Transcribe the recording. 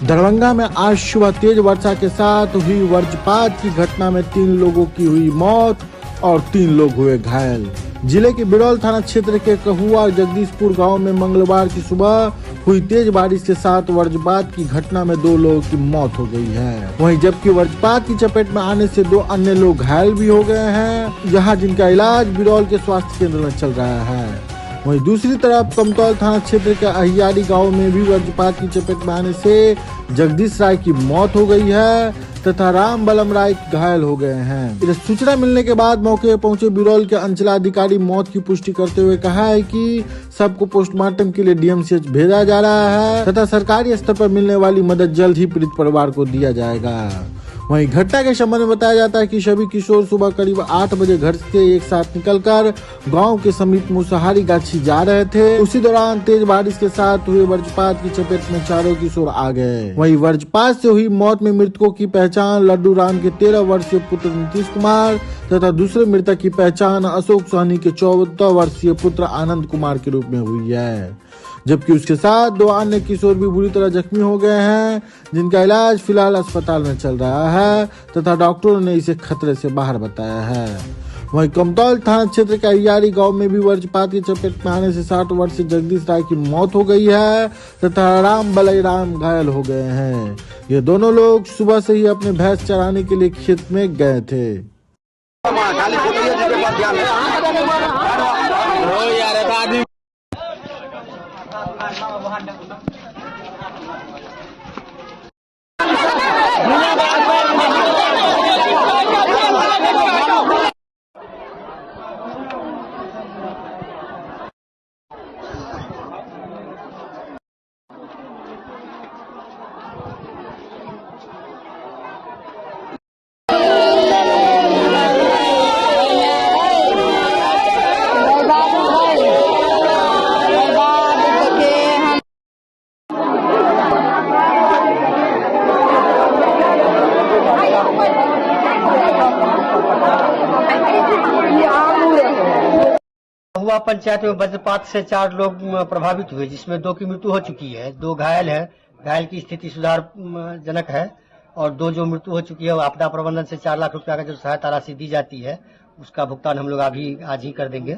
दरभंगा में आज सुबह तेज वर्षा के साथ हुई वज्रपात की घटना में 3 लोगों की हुई मौत और 3 लोग हुए घायल। जिले के बिरौल थाना क्षेत्र के कहुआ जगदीशपुर गांव में मंगलवार की सुबह हुई तेज बारिश के साथ वज्रपात की घटना में 2 लोगों की मौत हो गई है। वहीं जबकि वज्रपात की चपेट में आने से 2 अन्य लोग घायल भी हो गए हैं, जहां जिनका इलाज बिरौल के स्वास्थ्य केंद्र में चल रहा है। वहीं दूसरी तरफ कमतौल थाना क्षेत्र के अहियारी गांव में भी वज्रपात की चपेट में आने से जगदीश राय की मौत हो गई है तथा राम बलम राय घायल हो गए हैं। इस सूचना मिलने के बाद मौके पर पहुंचे बिरौल के अंचलाधिकारी मौत की पुष्टि करते हुए कहा है कि सबको पोस्टमार्टम के लिए डीएमसीएच भेजा जा रहा है तथा सरकारी स्तर पर मिलने वाली मदद जल्द ही पीड़ित परिवार को दिया जाएगा। वहीं घटना के संबंध में बताया जाता है कि सभी किशोर सुबह करीब 8 बजे घर से एक साथ निकलकर गांव के समीप मुसहारी गाछी जा रहे थे। उसी दौरान तेज बारिश के साथ हुए वज्रपात की चपेट में चारों किशोर आ गए। वहीं वज्रपात से हुई मौत में मृतकों की पहचान लड्डू राम के 13 वर्षीय पुत्र नीतीश कुमार तथा दूसरे मृतक की पहचान अशोक सहनी के 14 वर्षीय पुत्र आनंद कुमार के रूप में हुई है, जबकि उसके साथ 2 अन्य किशोर भी बुरी तरह जख्मी हो गए हैं, जिनका इलाज फिलहाल अस्पताल में चल रहा है तथा डॉक्टरों ने इसे खतरे से बाहर बताया है। वहीं कमतौल थाना क्षेत्र के अहियारी गांव में भी वज्रपात की चपेट में आने से 60 वर्षीय जगदीश राय की मौत हो गई है तथा राम बलराम घायल हो गए हैं। ये दोनों लोग सुबह से ही अपने भैंस चराने के लिए खेत में गए थे। हुआ पंचायत में वज्रपात से 4 लोग प्रभावित हुए, जिसमें 2 की मृत्यु हो चुकी है, 2 घायल है। घायल की स्थिति सुधारजनक है और 2 जो मृत्यु हो चुकी है, आपदा प्रबंधन से 4 लाख रुपया का जो सहायता राशि दी जाती है, उसका भुगतान हम लोग आज ही कर देंगे।